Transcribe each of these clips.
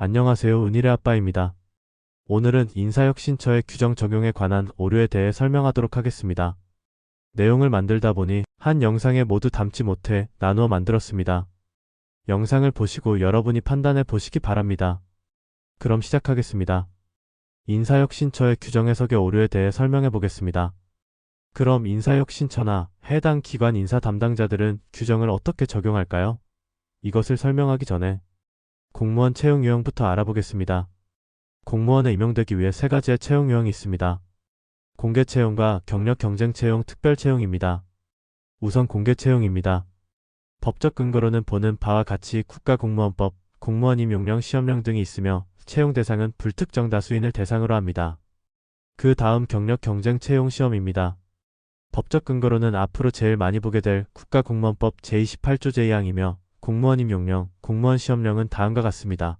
안녕하세요. 은일의 아빠입니다. 오늘은 인사혁신처의 규정 적용에 관한 오류에 대해 설명하도록 하겠습니다. 내용을 만들다 보니 한 영상에 모두 담지 못해 나누어 만들었습니다. 영상을 보시고 여러분이 판단해 보시기 바랍니다. 그럼 시작하겠습니다. 인사혁신처의 규정 해석의 오류에 대해 설명해 보겠습니다. 그럼 인사혁신처나 해당 기관 인사 담당자들은 규정을 어떻게 적용할까요? 이것을 설명하기 전에 공무원 채용 유형부터 알아보겠습니다. 공무원에 임용되기 위해 세 가지의 채용 유형이 있습니다. 공개 채용과 경력 경쟁 채용, 특별 채용입니다. 우선 공개 채용입니다. 법적 근거로는 보는 바와 같이 국가공무원법, 공무원 임용령, 시험령 등이 있으며 채용 대상은 불특정 다수인을 대상으로 합니다. 그 다음 경력 경쟁 채용 시험입니다. 법적 근거로는 앞으로 제일 많이 보게 될 국가공무원법 제28조 제2항이며 공무원 임용령, 공무원 시험령은 다음과 같습니다.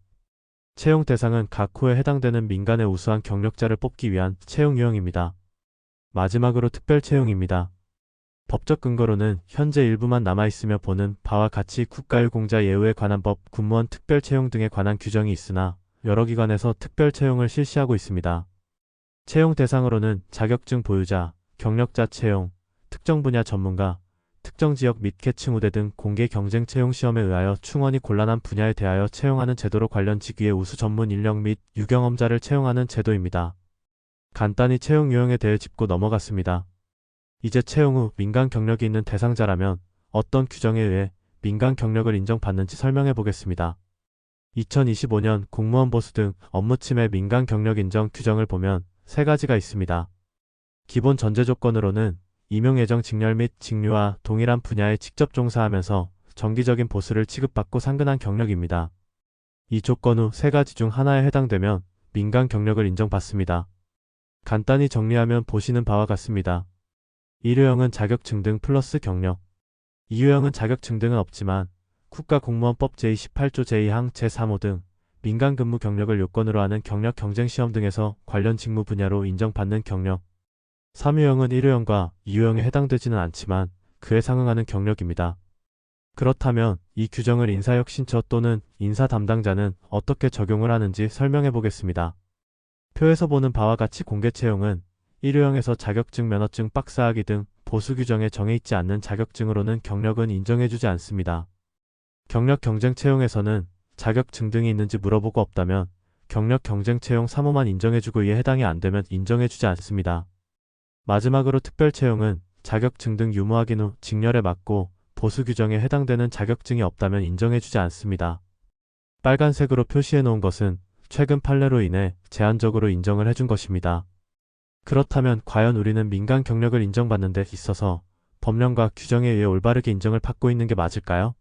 채용 대상은 각 호에 해당되는 민간의 우수한 경력자를 뽑기 위한 채용 유형입니다. 마지막으로 특별 채용입니다. 법적 근거로는 현재 일부만 남아있으며 보는 바와 같이 국가유공자 예우에 관한 법, 군무원 특별 채용 등에 관한 규정이 있으나 여러 기관에서 특별 채용을 실시하고 있습니다. 채용 대상으로는 자격증 보유자, 경력자 채용, 특정 분야 전문가, 특정 지역 및 계층 우대 등 공개 경쟁 채용 시험에 의하여 충원이 곤란한 분야에 대하여 채용하는 제도로 관련 직위의 우수 전문 인력 및 유경험자를 채용하는 제도입니다. 간단히 채용 유형에 대해 짚고 넘어갔습니다. 이제 채용 후 민간 경력이 있는 대상자라면 어떤 규정에 의해 민간 경력을 인정받는지 설명해 보겠습니다. 2025년 공무원 보수 등 업무 침해 민간 경력 인정 규정을 보면 세 가지가 있습니다. 기본 전제 조건으로는 임용 예정 직렬 및 직류와 동일한 분야에 직접 종사하면서 정기적인 보수를 취급받고 상근한 경력입니다. 이 조건 후 세 가지 중 하나에 해당되면 민간 경력을 인정받습니다. 간단히 정리하면 보시는 바와 같습니다. 1유형은 자격증 등 플러스 경력. 2유형은 자격증 등은 없지만 국가공무원법 제28조 제2항 제3호 등 민간 근무 경력을 요건으로 하는 경력 경쟁 시험 등에서 관련 직무 분야로 인정받는 경력. 3유형은 1유형과 2유형에 해당되지는 않지만 그에 상응하는 경력입니다. 그렇다면 이 규정을 인사혁신처 또는 인사 담당자는 어떻게 적용을 하는지 설명해 보겠습니다. 표에서 보는 바와 같이 공개 채용은 1유형에서 자격증, 면허증, 박사학위 등 보수 규정에 정해있지 않는 자격증으로는 경력은 인정해주지 않습니다. 경력 경쟁 채용에서는 자격증 등이 있는지 물어보고 없다면 경력 경쟁 채용 3호만 인정해주고 이에 해당이 안되면 인정해주지 않습니다. 마지막으로 특별 채용은 자격증 등 유무 확인 후 직렬에 맞고 보수 규정에 해당되는 자격증이 없다면 인정해주지 않습니다. 빨간색으로 표시해 놓은 것은 최근 판례로 인해 제한적으로 인정을 해준 것입니다. 그렇다면 과연 우리는 민간 경력을 인정받는 데 있어서 법령과 규정에 의해 올바르게 인정을 받고 있는 게 맞을까요?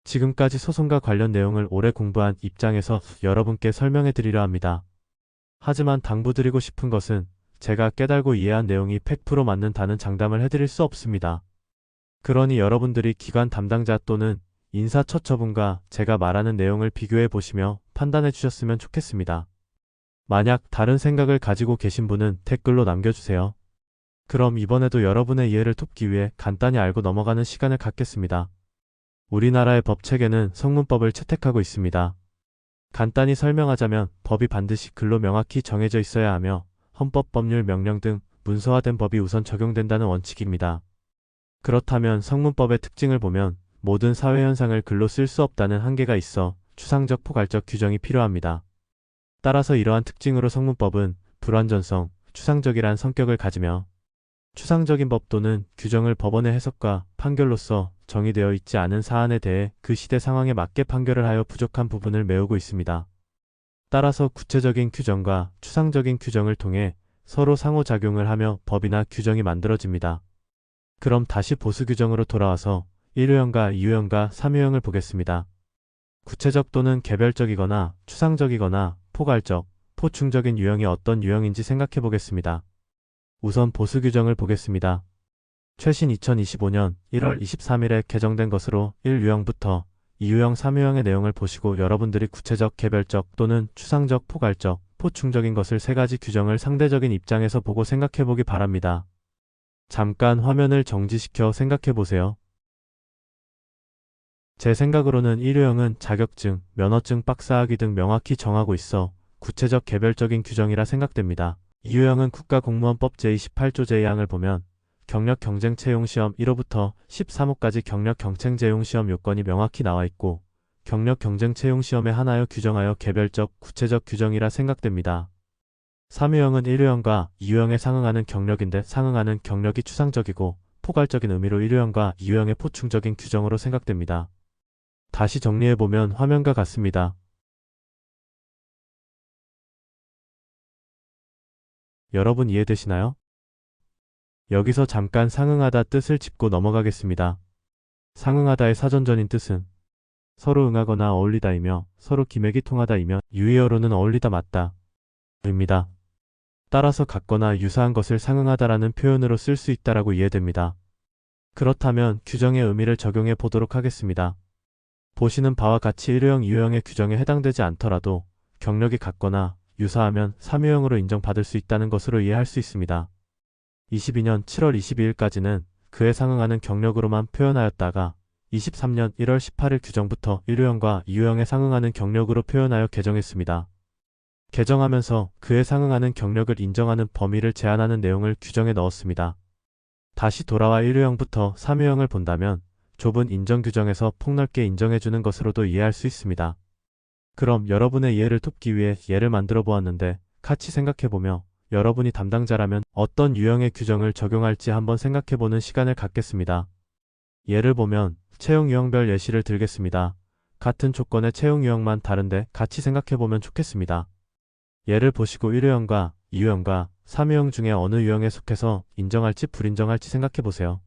지금까지 소송과 관련 내용을 오래 공부한 입장에서 여러분께 설명해 드리려 합니다. 하지만 당부드리고 싶은 것은 제가 깨달고 이해한 내용이 100% 맞는다는 장담을 해드릴 수 없습니다. 그러니 여러분들이 기관 담당자 또는 인사 첫 처분과 제가 말하는 내용을 비교해 보시며 판단해 주셨으면 좋겠습니다. 만약 다른 생각을 가지고 계신 분은 댓글로 남겨주세요. 그럼 이번에도 여러분의 이해를 돕기 위해 간단히 알고 넘어가는 시간을 갖겠습니다. 우리나라의 법 체계는 성문법을 채택하고 있습니다. 간단히 설명하자면 법이 반드시 글로 명확히 정해져 있어야 하며 헌법, 법률, 명령 등 문서화된 법이 우선 적용된다는 원칙입니다. 그렇다면 성문법의 특징을 보면 모든 사회 현상을 글로 쓸 수 없다는 한계가 있어 추상적 포괄적 규정이 필요합니다. 따라서 이러한 특징으로 성문법은 불완전성, 추상적이란 성격을 가지며 추상적인 법 또는 규정을 법원의 해석과 판결로서 정의되어 있지 않은 사안에 대해 그 시대 상황에 맞게 판결을 하여 부족한 부분을 메우고 있습니다. 따라서 구체적인 규정과 추상적인 규정을 통해 서로 상호작용을 하며 법이나 규정이 만들어집니다. 그럼 다시 보수 규정으로 돌아와서 1유형과 2유형과 3유형을 보겠습니다. 구체적 또는 개별적이거나 추상적이거나 포괄적, 포충적인 유형이 어떤 유형인지 생각해 보겠습니다. 우선 보수 규정을 보겠습니다. 최신 2025년 1월 23일에 개정된 것으로 1유형부터 2유형, 3유형의 내용을 보시고 여러분들이 구체적, 개별적 또는 추상적, 포괄적, 포충적인 것을 세 가지 규정을 상대적인 입장에서 보고 생각해 보기 바랍니다. 잠깐 화면을 정지시켜 생각해 보세요. 제 생각으로는 일유형은 자격증, 면허증 박사학위 등 명확히 정하고 있어 구체적 개별적인 규정이라 생각됩니다. 이유형은 국가공무원법 제28조 제2항을 보면 경력 경쟁 채용 시험 1호부터 13호까지 경력 경쟁 채용 시험 요건이 명확히 나와 있고 경력 경쟁 채용 시험에 한하여 규정하여 개별적, 구체적 규정이라 생각됩니다. 3유형은 1유형과 2유형에 상응하는 경력인데 상응하는 경력이 추상적이고 포괄적인 의미로 1유형과 2유형의 포충적인 규정으로 생각됩니다. 다시 정리해보면 화면과 같습니다. 여러분 이해되시나요? 여기서 잠깐 상응하다 뜻을 짚고 넘어가겠습니다. 상응하다의 사전전인 뜻은 서로 응하거나 어울리다이며 서로 기맥이 통하다이며 유의어로는 어울리다 맞다 입니다. 따라서 같거나 유사한 것을 상응하다라는 표현으로 쓸 수 있다라고 이해됩니다. 그렇다면 규정의 의미를 적용해 보도록 하겠습니다. 보시는 바와 같이 1유형, 2유형의 규정에 해당되지 않더라도 경력이 같거나 유사하면 3유형으로 인정받을 수 있다는 것으로 이해할 수 있습니다. 22년 7월 22일까지는 그에 상응하는 경력으로만 표현하였다가 23년 1월 18일 규정부터 1유형과 2유형에 상응하는 경력으로 표현하여 개정했습니다. 개정하면서 그에 상응하는 경력을 인정하는 범위를 제한하는 내용을 규정에 넣었습니다. 다시 돌아와 1유형부터 3유형을 본다면 좁은 인정 규정에서 폭넓게 인정해주는 것으로도 이해할 수 있습니다. 그럼 여러분의 이해를 돕기 위해 예를 만들어 보았는데 같이 생각해보며 여러분이 담당자라면 어떤 유형의 규정을 적용할지 한번 생각해보는 시간을 갖겠습니다. 예를 보면 채용 유형별 예시를 들겠습니다. 같은 조건의 채용 유형만 다른데 같이 생각해보면 좋겠습니다. 예를 보시고 1유형과 2유형과 3유형 중에 어느 유형에 속해서 인정할지 불인정할지 생각해보세요.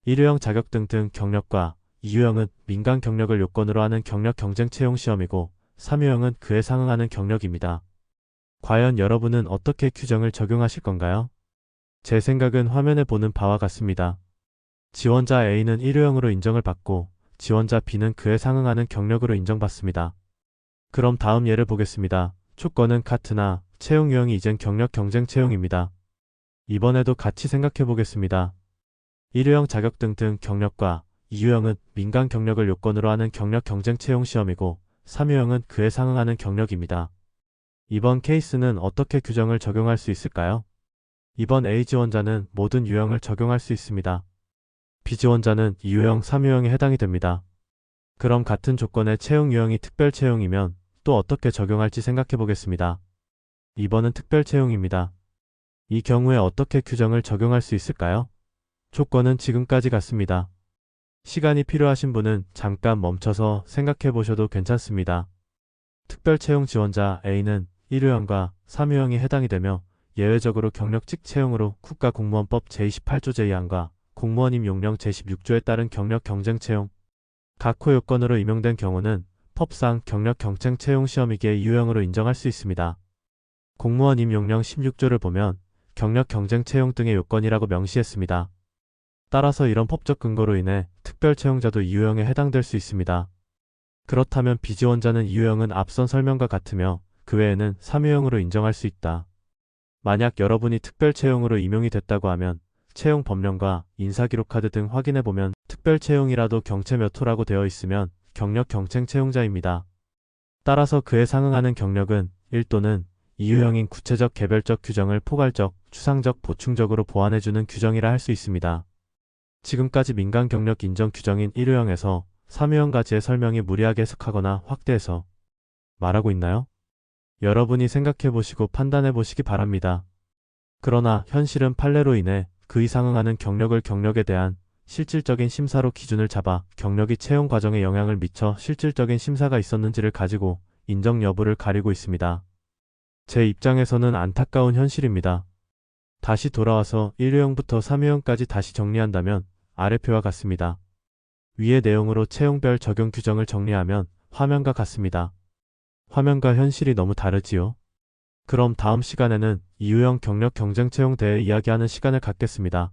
1유형 자격증 등 경력과 2유형은 민간 경력을 요건으로 하는 경력 경쟁 채용 시험이고 3유형은 그에 상응하는 경력입니다. 과연 여러분은 어떻게 규정을 적용하실 건가요? 제 생각은 화면에 보는 바와 같습니다. 지원자 A는 1유형으로 인정을 받고 지원자 B는 그에 상응하는 경력으로 인정받습니다. 그럼 다음 예를 보겠습니다. 조건은 같으나 채용 유형이 이젠 경력 경쟁 채용입니다. 이번에도 같이 생각해 보겠습니다. 1유형 자격증 등 경력과 2유형은 민간 경력을 요건으로 하는 경력 경쟁 채용 시험이고 3유형은 그에 상응하는 경력입니다. 이번 케이스는 어떻게 규정을 적용할 수 있을까요? 이번 A 지원자는 모든 유형을 적용할 수 있습니다. B 지원자는 2유형, 3유형에 해당이 됩니다. 그럼 같은 조건의 채용 유형이 특별 채용이면 또 어떻게 적용할지 생각해 보겠습니다. 이번은 특별 채용입니다. 이 경우에 어떻게 규정을 적용할 수 있을까요? 조건은 지금까지 같습니다. 시간이 필요하신 분은 잠깐 멈춰서 생각해 보셔도 괜찮습니다. 특별 채용 지원자 A는 1유형과 3유형이 해당이 되며 예외적으로 경력직 채용으로 국가공무원법 제28조 제2항과 공무원 임용령 제16조에 따른 경력 경쟁 채용, 각호 요건으로 임용된 경우는 법상 경력 경쟁 채용 시험이기에 2유형으로 인정할 수 있습니다. 공무원 임용령 16조를 보면 경력 경쟁 채용 등의 요건이라고 명시했습니다. 따라서 이런 법적 근거로 인해 특별 채용자도 2유형에 해당될 수 있습니다. 그렇다면 비지원자는 2유형은 앞선 설명과 같으며 그 외에는 3유형으로 인정할 수 있다. 만약 여러분이 특별 채용으로 임용이 됐다고 하면 채용 법령과 인사기록카드 등 확인해보면 특별 채용이라도 경채 몇 호라고 되어 있으면 경력 경쟁 채용자입니다. 따라서 그에 상응하는 경력은 1 또는 2유형인 구체적 개별적 규정을 포괄적, 추상적, 보충적으로 보완해주는 규정이라 할 수 있습니다. 지금까지 민간 경력 인정 규정인 1유형에서 3유형까지의 설명이 무리하게 해석하거나 확대해서 말하고 있나요? 여러분이 생각해보시고 판단해보시기 바랍니다. 그러나 현실은 판례로 인해 그에 상응하는 경력에 대한 실질적인 심사로 기준을 잡아 경력이 채용 과정에 영향을 미쳐 실질적인 심사가 있었는지를 가지고 인정 여부를 가리고 있습니다. 제 입장에서는 안타까운 현실입니다. 다시 돌아와서 1유형부터 3유형까지 다시 정리한다면 아래 표와 같습니다. 위의 내용으로 채용별 적용 규정을 정리하면 화면과 같습니다. 화면과 현실이 너무 다르지요? 그럼 다음 시간에는 2유형 경력 경쟁 채용 대해 이야기하는 시간을 갖겠습니다.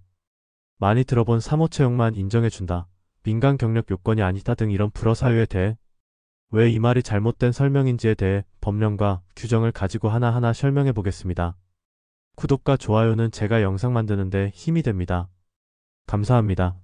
많이 들어본 3호 채용만 인정해준다, 민간 경력 요건이 아니다 등 이런 불어 사유에 대해 왜 이 말이 잘못된 설명인지에 대해 법령과 규정을 가지고 하나하나 설명해 보겠습니다. 구독과 좋아요는 제가 영상 만드는데 힘이 됩니다. 감사합니다.